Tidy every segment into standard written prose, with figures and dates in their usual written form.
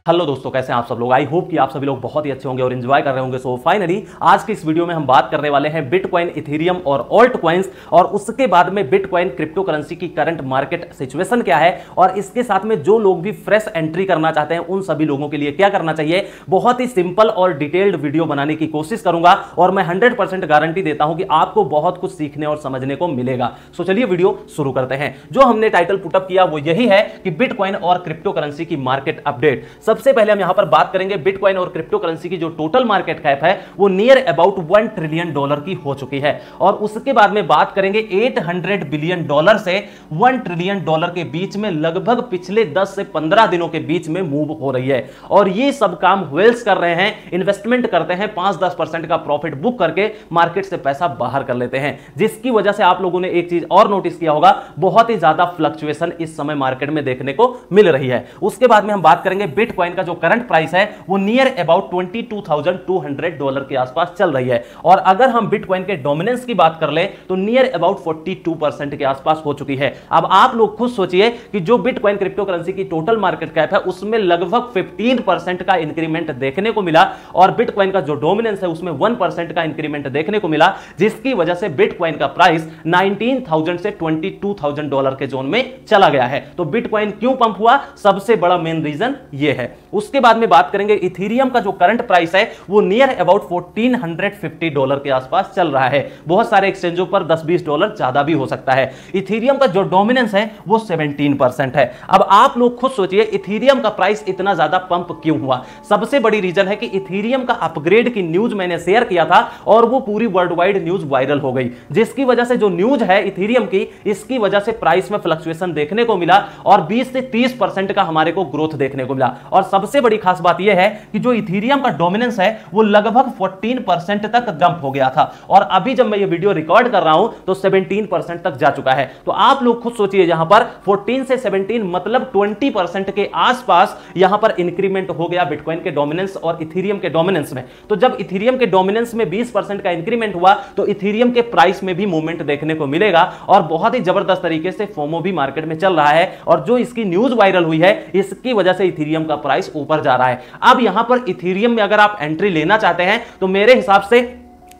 Hello दोस्तों, कैसे हैं आप सब लोग। आई होप कि आप सभी लोग बहुत ही अच्छे होंगे और एंजॉय कर रहे होंगे। सो फाइनली आज की इस वीडियो में हम बात करने वाले हैं बिटकॉइन, इथेरियम और ऑल्ट कॉइन्स, और उसके बाद में बिटकॉइन क्रिप्टो करेंसी की करंट मार्केट सिचुएशन क्या है, और इसके साथ में जो लोग भी फ्रेश एंट्री करना चाहते हैं उन सभी लोगों के लिए क्या करना चाहिए। बहुत ही सिंपल और डिटेल्ड वीडियो बनाने की कोशिश करूंगा और मैं 100% गारंटी देता हूं कि आपको बहुत कुछ सीखने और समझने को मिलेगा। सो चलिए वीडियो शुरू करते हैं। जो हमने टाइटल पुटअप किया वो यही है कि बिटकॉइन और क्रिप्टो करेंसी की मार्केट अपडेट। सबसे पहले हम यहां पर बात करेंगे बिटकॉइन और क्रिप्टो करेंसी की जो टोटल मार्केट कैप है वो नियर अबाउट $1 ट्रिलियन की हो चुकी है, और उसके बाद में बात करेंगे $800 बिलियन से $1 ट्रिलियन के बीच में लगभग पिछले 10 से 15 दिनों के बीच में मूव हो रही है। और ये सब काम व्हेल्स कर रहे हैं, इन्वेस्टमेंट करते हैं, 5-10% का प्रॉफिट बुक करके मार्केट से पैसा बाहर कर लेते हैं, जिसकी वजह से आप लोगों ने एक चीज और नोटिस किया होगा, बहुत ही ज्यादा फ्लक्चुएशन इस समय मार्केट में देखने को मिल रही है। उसके बाद में हम बात करेंगे बिटकॉइन का जो करंट प्राइस है वो नियर अबाउट $22,200 के आसपास चल रही है, और अगर हम बिटकॉइन के डोमिनेंस की बात कर ले तो नियर अबाउट 42% के आसपास हो चुकी है। अब आप लोग खुद सोचिए कि जो बिटकॉइन क्रिप्टो करेंसी की टोटल मार्केट कैप है उसमें लगभग 15% का इंक्रीमेंट देखने को मिला, और बिटकॉइन का जो डोमिनेंस है उसमें 1% का इंक्रीमेंट देखने को मिला, जिसकी वजह से बिटकॉइन का प्राइस 19,000 से $22,000 के जोन में चला गया है। तो बिटकॉइन क्यों पंप हुआ, सबसे बड़ा मेन रीजन ये है। उसके बाद में बात करेंगे इथेरियम का जो करंट प्राइस है वो नियर अबाउट $1,450 के आसपास चल रहा है। बहुत सारे एक्सचेंजों पर $10-20 ज्यादा भी हो सकता है। इथेरियम का जो डोमिनेंस है वो 17% है। अब आप लोग खुद सोचिए इथेरियम का प्राइस इतना ज्यादा पंप क्यों हुआ। सबसे बड़ी रीजन है कि इथेरियम का अपग्रेड की न्यूज मैंने शेयर किया था और वो पूरी वर्ल्ड वाइड न्यूज वायरल हो गई, जिसकी वजह से जो न्यूज है इथेरियम की, इसकी वजह से प्राइस में फ्लक्चुएशन देखने को मिला और 20 से 30% का हमारे को ग्रोथ देखने को मिला। और सबसे बड़ी खास बात यह है कि जो इथेरियम का डोमिनेंस है वो लगभग 14% तक जंप हो गया था, और अभी जब मैं ये वीडियो रिकॉर्ड कर रहा हूं तो 17% तक जा चुका है। तो आप लोग खुद सोचिए, यहां पर 14 से 17 मतलब 20% के आसपास यहां पर इंक्रीमेंट हो गया बिटकॉइन के डोमिनेंस और इथेरियम के डोमिनेंस में। तो जब इथेरियम के डोमिनेंस में 20% का इंक्रीमेंट हुआ तो इथेरियम के प्राइस में भी मूवमेंट देखने को मिलेगा, और बहुत ही जबरदस्त तरीके से फोमो भी मार्केट में चल रहा है, और जो इसकी न्यूज वायरल हुई है इसकी वजह से इथेरियम का प्राइस ऊपर जा रहा है। अब यहां पर इथेरियम में अगर आप एंट्री लेना चाहते हैं तो मेरे हिसाब से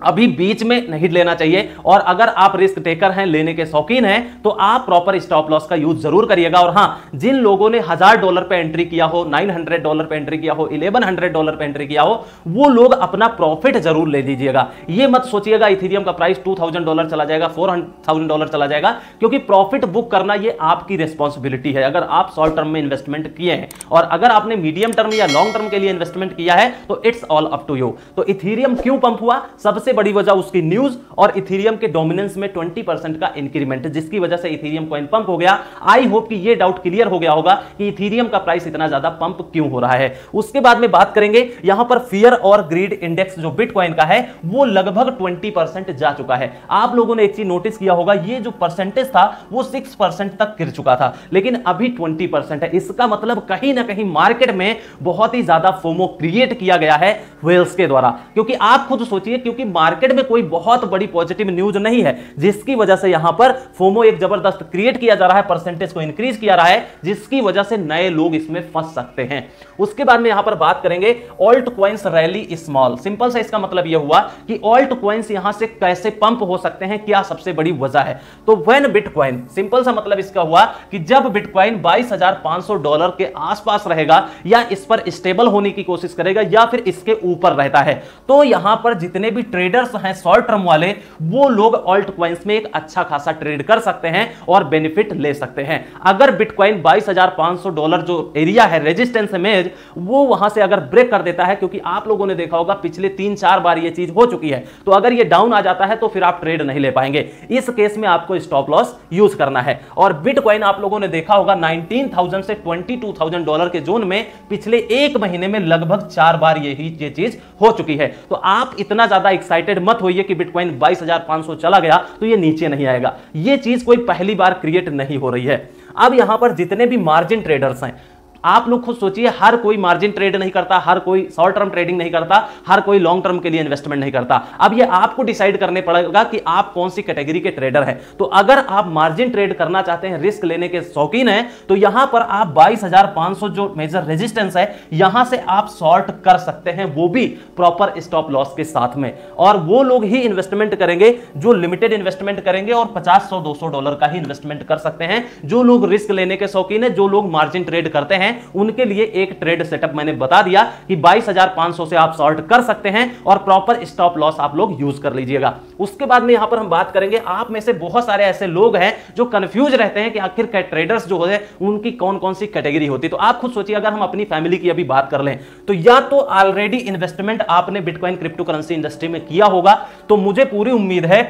अभी बीच में नहीं लेना चाहिए, और अगर आप रिस्क टेकर हैं, लेने के शौकीन हैं, तो आप प्रॉपर स्टॉप लॉस का यूज जरूर करिएगा। और हां, जिन लोगों ने $1,000 पे एंट्री किया हो, $900 पे एंट्री किया हो, $1,100 पे एंट्री किया हो, वो लोग अपना प्रॉफिट जरूर ले लीजिएगा। ये मत सोचिएगा इथेरियम का प्राइस $2,000 चला जाएगा, $4,000 चला जाएगा, क्योंकि प्रॉफिट बुक करना ये आपकी रिस्पॉन्सिबिलिटी है अगर आप शॉर्ट टर्म में इन्वेस्टमेंट किए हैं, और अगर आपने मीडियम टर्म या लॉन्ग टर्म के लिए इन्वेस्टमेंट किया है तो it's all up to you. तो इथेरियम क्यों पंप हुआ, सबसे बड़ी वजह उसकी न्यूज और इथेरियम के डोमिनेंस में 20% का इंक्रीमेंट, जिसकी वजह से इथेरियम कॉइन पंप हो गया। आई होप कि ये डाउट क्लियर हो गया होगा कि इथेरियम का प्राइस इतना ज्यादा पंप क्यों हो रहा है। उसके बाद में बात करेंगे यहां पर फियर और ग्रीड इंडेक्स जो बिटकॉइन का है वो लगभग 20% जा चुका है। आप लोगों ने एक चीज नोटिस किया होगा, ये जो परसेंटेज था वो 6% तक गिर चुका था, लेकिन अभी 20% है। इसका मतलब कहीं ना कहीं मार्केट में बहुत ही ज्यादा फोमो क्रिएट किया गया है व्हेल्स के द्वारा, क्योंकि आप खुद सोचिए, क्योंकि मार्केट में कोई बहुत बड़ी पॉजिटिव न्यूज नहीं है, जिसकी वजह से यहां पर फोमो एक जबरदस्त क्रिएट किया जा रहा है, परसेंटेज को इंक्रीज किया रहा है, जिसकी वजह से नए लोग इसमें फंस सकते हैं। उसके बाद में यहां पर बात करेंगे alt coins rally small. Simple सा इसका मतलब यह हुआ कि ऑल्ट कॉइन्स यहां से कैसे पंप हो सकते हैं, क्या सबसे बड़ी वजह है। तो व्हेन बिटकॉइन, सिंपल सा मतलब इसका हुआ कि जब बिटकॉइन $22,500 के आसपास रहेगा या इस पर स्टेबल होने की कोशिश करेगा या फिर इसके ऊपर रहता है, तो यहां पर जितने भी ट्रेडर्स हैं शॉर्ट टर्म वाले, वो लोग ऑल्ट कॉइन्स में एक अच्छा खासा ट्रेड कर सकते हैं और बेनिफिट ले सकते हैं। अगर बिटकॉइन $22,500 जो एरिया है रेजिस्टेंस इमेज, वो वहां से अगर ब्रेक कर देता है, क्योंकि आप लोगों ने देखा होगा पिछले 3-4 बार ये चीज हो चुकी है, तो अगर ये डाउन आ जाता है तो फिर आप ट्रेड नहीं ले पाएंगे। इस केस में आपको स्टॉप लॉस यूज करना है। और बिटकॉइन आप लोगों ने देखा होगा 19,000 से $22,000 के जोन में पिछले एक महीने में लगभग 4 बार ये चीज हो चुकी है। तो आप इतना ज्यादा एक्साइटेड मत होइए कि बिटकॉइन 22,500 चला गया तो ये नीचे नहीं आएगा। ये चीज कोई पहली बार क्रिएट नहीं हो रही है। अब यहां पर जितने भी मार्जिन ट्रेडर्स हैं, आप लोग खुद सोचिए, हर कोई मार्जिन ट्रेड नहीं करता, हर कोई शॉर्ट टर्म ट्रेडिंग नहीं करता, हर कोई लॉन्ग टर्म के लिए इन्वेस्टमेंट नहीं करता। अब ये आपको डिसाइड करने पड़ेगा कि आप कौन सी कैटेगरी के ट्रेडर हैं। तो अगर आप मार्जिन ट्रेड करना चाहते हैं, रिस्क लेने के शौकीन हैं, तो यहां पर आप 22,500 जो मेजर रेजिस्टेंस है, यहां से आप शॉर्ट कर सकते हैं, वो भी प्रॉपर स्टॉप लॉस के साथ में। और वो लोग ही इन्वेस्टमेंट करेंगे जो लिमिटेड इन्वेस्टमेंट करेंगे और $50-100-200 का ही इन्वेस्टमेंट कर सकते हैं। जो लोग रिस्क लेने के शौकीन है, जो लोग मार्जिन ट्रेड करते हैं, उनके लिए एक ट्रेड सेटअप मैंने बता दिया कि 22,500 से आप शॉर्ट कर सकते हैं और प्रॉपर स्टॉप लॉस आप लोग यूज कर लीजिएगा। उसके बाद में यहां पर हम बात करेंगे, आप में से बहुत सारे ऐसे लोग हैं जो कंफ्यूज रहते हैं कि आखिर ट्रेडर्स जो है उनकी कौन कौन सी कैटेगरी होती है। तो आप खुद सोचिए, अगर हम अपनी फैमिली की अभी बात कर लें, तो या तो ऑलरेडी इन्वेस्टमेंट आपने बिटकॉइन क्रिप्टो करेंसी इंडस्ट्री में किया होगा, तो मुझे पूरी उम्मीद है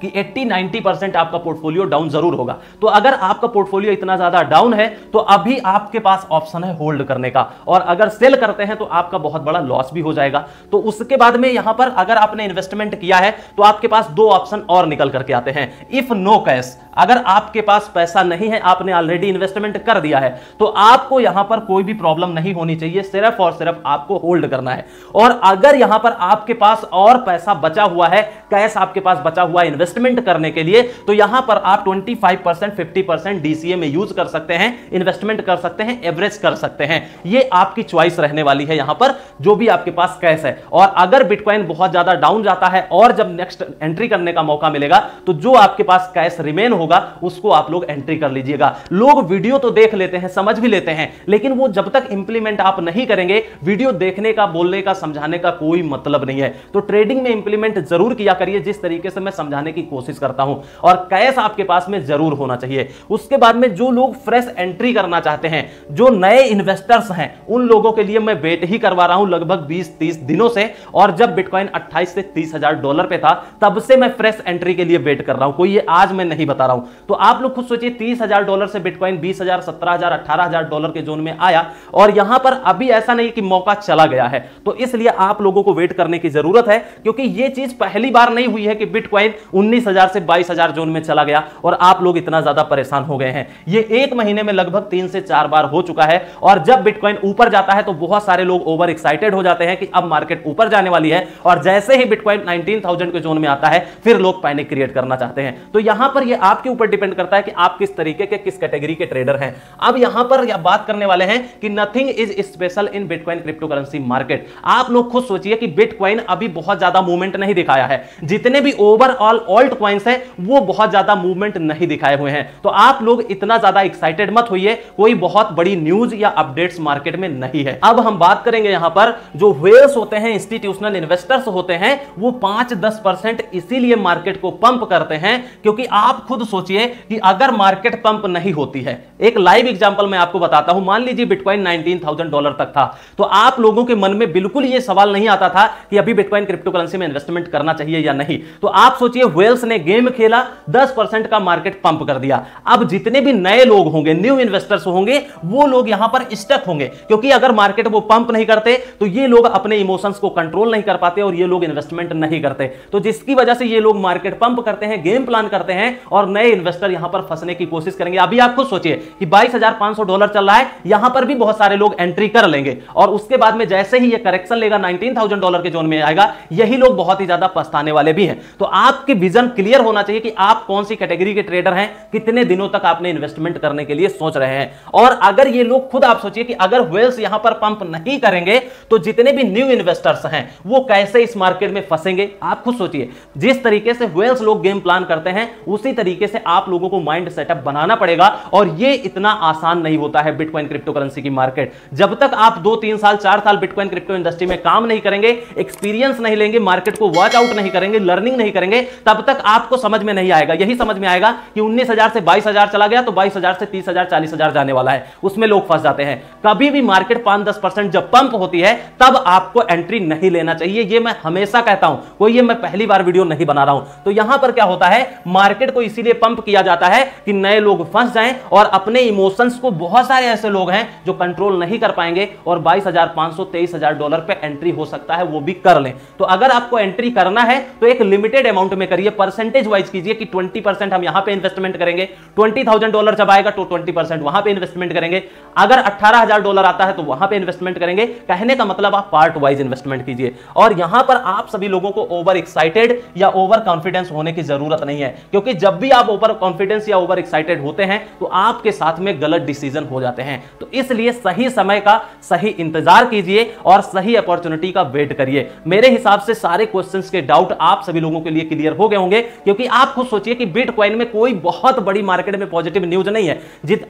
कि 80-90% आपका पोर्टफोलियो डाउन जरूर होगा। तो अगर आपका पोर्टफोलियो इतना ज्यादा डाउन है, तो अभी आपके पास ऑप्शन है होल्ड करने का, और अगर सेल करते हैं तो आपका बहुत बड़ा लॉस भी हो जाएगा। तो उसके बाद में यहां पर अगर आपने इन्वेस्टमेंट किया है, तो आपके पास दो ऑप्शन और निकल करके आते हैं। इफ नो कैश, अगर आपके पास पैसा नहीं है, आपने ऑलरेडी इन्वेस्टमेंट कर दिया है, तो आपको यहां पर कोई भी प्रॉब्लम नहीं होनी चाहिए, सिर्फ और सिर्फ आपको होल्ड करना है। और अगर यहां पर आपके पास और पैसा बचा हुआ है, कैश आपके पास बचा हुआ है इन्वेस्टमेंट करने के लिए, तो यहां पर आप 25% 50% डीसीए में यूज कर सकते हैं, इन्वेस्टमेंट कर सकते हैं, एवरेज कर सकते हैं। ये आपकी चॉइस रहने वाली है यहां पर, जो भी आपके पास कैश है। और अगर बिटकॉइन बहुत ज्यादा डाउन जाता है और जब नेक्स्ट एंट्री करने का मौका मिलेगा, तो जो आपके पास कैश रिमेन होगा उसको आप लोग एंट्री कर लीजिएगा। लोग वीडियो तो देख लेते हैं, समझ भी लेते हैं, लेकिन वो जब तक इंप्लीमेंट आप नहीं करेंगे, वीडियो देखने का, बोलने का, समझाने का कोई मतलब नहीं है। तो ट्रेडिंग में इंप्लीमेंट जरूर किया करिए, जिस तरीके से मैं समझाने की कोशिश करता हूं, और कैश आपके पास में जरूर होना चाहिए। उसके बाद में जो लोग फ्रेश एंट्री करना चाहते हैं, जो नए इन्वेस्टर्स हैं, उन लोगों के लिए मैं वेट ही करवा रहा हूं लगभग 20-30 दिनों से। और जब बिटकॉइन 28 से $30,000 पे था, तब से मैं फ्रेश एंट्री के लिए वेट कर रहा हूं, कोई ये आज मैं नहीं बता रहा हूं। तो आप लोग खुद सोचिए, $30,000 से बिटकॉइन $20,000, $17,000, $18,000 के जोन में आया, और यहां पर अभी ऐसा नहीं कि मौका चला गया है। तो इसलिए आप लोगों को वेट करने की जरूरत है, क्योंकि यह चीज पहली बार नहीं हुई है कि बिटकॉइन 19,000 से 22,000 जोन में चला गया और आप लोग इतना ज्यादा परेशान हो गए हैं। ये एक महीने में लगभग 3 से 4 बार हो चुका है। और जब बिटकॉइन ऊपर जाता है, तो बहुत सारे लोग ओवर एक्साइटेड हो जाते हैं कि अब मार्केट ऊपर जाने वाली है, और जैसे ही बिटकॉइन 19,000 के जोन में आता है, फिर लोग पैनिक क्रिएट करना चाहते हैं। तो यहां पर यह आपके ऊपर डिपेंड करता है कि आप किस तरीके के, किस कैटेगरी के ट्रेडर हैं। अब यहां पर यह बात करने वाले हैं कि nothing is special in bitcoin crypto currency market. आप लोग खुद सोचिए कि बिटकॉइन अभी बहुत ज्यादा मूवमेंट नहीं दिखाया है, जितने भी ओवरऑल ऑल्ट कॉइन्स हैं वो बहुत ज्यादा मूवमेंट नहीं दिखाए हुए हैं। तो आप लोग इतना ज्यादा एक्साइटेड मत होइए, कोई बहुत बड़ी न्यूज या अपडेट्स मार्केट में नहीं है। अब हम बात करेंगे यहां पर जो व्हेल्स होते हैं, इंस्टीट्यूशनल इन्वेस्टर्स होते हैं, वो 5-10% इसीलिए मार्केट को पंप करते हैं, क्योंकि आप खुद सोचिए कि अगर मार्केट पंप नहीं होती है, एक लाइव एग्जांपल मैं आपको बताता हूं। मान लीजिए बिटकॉइन $19,000 तक था, तो आप लोगों के मन में बिल्कुल यह सवाल नहीं आता था कि अभी बिटकॉइन क्रिप्टो करेंसी में इन्वेस्टमेंट करना चाहिए या नहीं। तो आप सोचिए, व्हेल्स ने गेम खेला, 10% का मार्केट पंप कर दिया। अब जितने भी नए लोग होंगे, न्यू इन्वेस्टर्स होंगे, वो लोग यहां पर स्टक होंगे, क्योंकि अगर मार्केट वो पंप नहीं करते, तो ये लोग अपने इमोशंस को कंट्रोल नहीं कर पाते और ये लोग इन्वेस्टमेंट नहीं करते। तो जिसकी वजह से ये लोग मार्केट पंप करते हैं, गेम प्लान करते हैं, और नए इन्वेस्टर यहां पर फंसने की कोशिश करेंगे। अभी आप खुद सोचिए कि $22,500 चल रहा है, यहां पर भी बहुत सारे लोग एंट्री कर लेंगे, और उसके बाद में जैसे ही ये करेक्शन लेगा, $19,000 के जोन में आएगा, यही लोग बहुत ही ज्यादा पछताने वाले भी हैं। तो आपकी विजन क्लियर होना चाहिए कि आप कौन सी कैटेगरी के ट्रेडर हैं, कितने दिनों तक आपने इन्वेस्टमेंट करने के लिए सोच रहे हैं। और अगर ये लोग खुद, आप सोचिए कि अगर व्हेल्स यहां पर पंप नहीं करेंगे, तो जितने भी न्यू इन्वेस्टर्स हैं वो कैसे इस मार्केट में फंसेंगे। आप खुद सोचिए, जिस तरीके से व्हेल्स लोग गेम प्लान करते हैं, उसी तरीके से आप लोगों को माइंड सेटअप बनाना पड़ेगा। और ये इतना आसान नहीं होता है बिटकॉइन क्रिप्टो करेंसी की मार्केट। जब तक आप 2-3 साल 4 साल बिटकॉइन क्रिप्टो इंडस्ट्री में काम नहीं करेंगे, एक्सपीरियंस नहीं लेंगे, मार्केट को वॉच आउट नहीं करेंगे, लर्निंग नहीं करेंगे, तब तक आपको समझ में नहीं आएगा। यही समझ में आएगा कि 19,000 से 22,000 चला गया, तो 22,000 से 30,000 40,000 जाने वाला है, उसमें लोग फंस जाते हैं। कभी भी मार्केट 5-10% जब पंप होती है, तब आपको एंट्री नहीं लेना चाहिए। ये मैं हमेशा कहता हूं, कोई ये मैं पहली बार वीडियो नहीं बना रहा हूं। तो यहां पर क्या होता है, मार्केट को इसीलिए पंप किया जाता है कि नए लोग फंस जाएं और अपने इमोशंस को, बहुत सारे ऐसे लोग हैं जो कंट्रोल नहीं कर पाएंगे और $22,500 $23,000 पे एंट्री हो सकता है, वो भी कर लें। तो अगर आपको एंट्री करना है तो एक लिमिटेड अमाउंट में करिए, परसेंटेज वाइज कीजिए कि 20% हम यहां पे इन्वेस्टमेंट करेंगे, $20,000 जब आएगा तो 20% वहां पे इन्वेस्टमेंट करेंगे, अगर $18,000 आता है तो वहां पे इन्वेस्टमेंट करेंगे। कहने का मतलब आप पार्ट वाइज इन्वेस्टमेंट कीजिए। और यहां पर आप सभी लोगों को ओवर एक्साइटेड या ओवर कॉन्फिडेंस होने की जरूरत नहीं है, क्योंकि जब भी आप ओवर कॉन्फिडेंस या ओवर एक्साइटेड होते हैं तो आपके साथ में गलत डिसीजन हो जाते हैं। तो इसलिए सही समय का सही इंतजार कीजिए और सही अपॉर्चुनिटी का वेट करिए। मेरे हिसाब से सारे क्वेश्चंस के डाउट आप सभी लोगों के लिए क्लियर हो गए होंगे, क्योंकि आप खुद सोचिए कि बिटकॉइन में कोई बहुत बड़ी मार्केट में पॉजिटिव न्यूज नहीं है,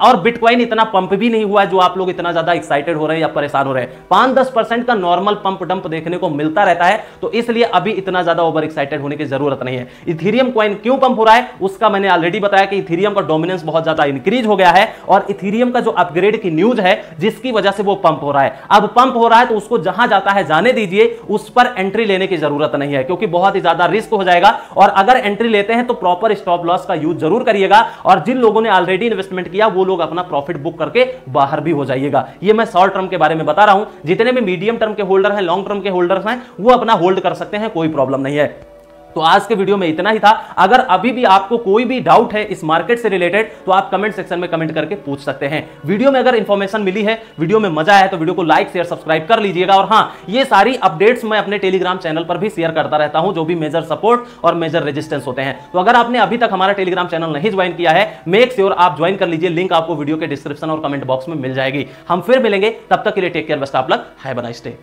और बिटकॉइन इतना पंप भी नहीं हुआ है जो आप लोग इतना ज्यादा एक्साइटेड हो रहे हैं या परेशान हो रहे हैं। 5-10% का नॉर्मल पंप डंप देखने को मिलता रहता है, तो इसलिए अभी इतना ज्यादा ओवर एक्साइटेड होने की जरूरत नहीं है। इथेरियम कॉइन क्यों पंप हो रहा है उसका मैंने ऑलरेडी बताया कि इथेरियम का डोमिनेंस बहुत ज्यादा इंक्रीज हो गया है और इथेरियम का जो अपग्रेड की न्यूज है जिसकी वजह से वो पंप हो रहा है। अब पंप हो रहा है तो उसको जहां जाता है जाने दीजिए, उस पर एंट्री लेने की जरूरत नहीं है, क्योंकि बहुत ही ज्यादा रिस्क हो जाएगा। और अगर एंट्री लेते हैं तो प्रॉपर स्टॉप लॉस का यूज जरूर करिएगा, और जिन लोगों ने ऑलरेडी इन्वेस्टमेंट किया वो लोग अपना प्रॉफिट बुक करके बाहर भी हो जाइएगा। ये मैं शॉर्ट टर्म के बारे में बता रहा हूं, जितने भी मीडियम टर्म के होल्डर हैं, लॉन्ग टर्म के होल्डर्स हैं, वो अपना होल्ड कर सकते हैं, कोई प्रॉब्लम नहीं है। तो आज के वीडियो में इतना ही था। अगर अभी भी आपको कोई भी डाउट है इस मार्केट से रिलेटेड तो आप कमेंट सेक्शन में कमेंट करके पूछ सकते हैं। वीडियो में अगर इंफॉर्मेशन मिली है, वीडियो में मजा आया तो वीडियो को लाइक शेयर सब्सक्राइब कर लीजिएगा। और हां, ये सारी अपडेट्स मैं अपने टेलीग्राम चैनल पर भी शेयर करता रहता हूं, जो भी मेजर सपोर्ट और मेजर रेजिस्टेंस होते हैं। तो अगर आपने अभी तक हमारा टेलीग्राम चैनल नहीं ज्वाइन किया है, मेक श्योर आप ज्वाइन कर लीजिए, लिंक आपको वीडियो के डिस्क्रिप्शन और कमेंट बॉक्स में मिल जाएगी। हम फिर मिलेंगे, तब तक के लिए take care, best of luck, have a nice day.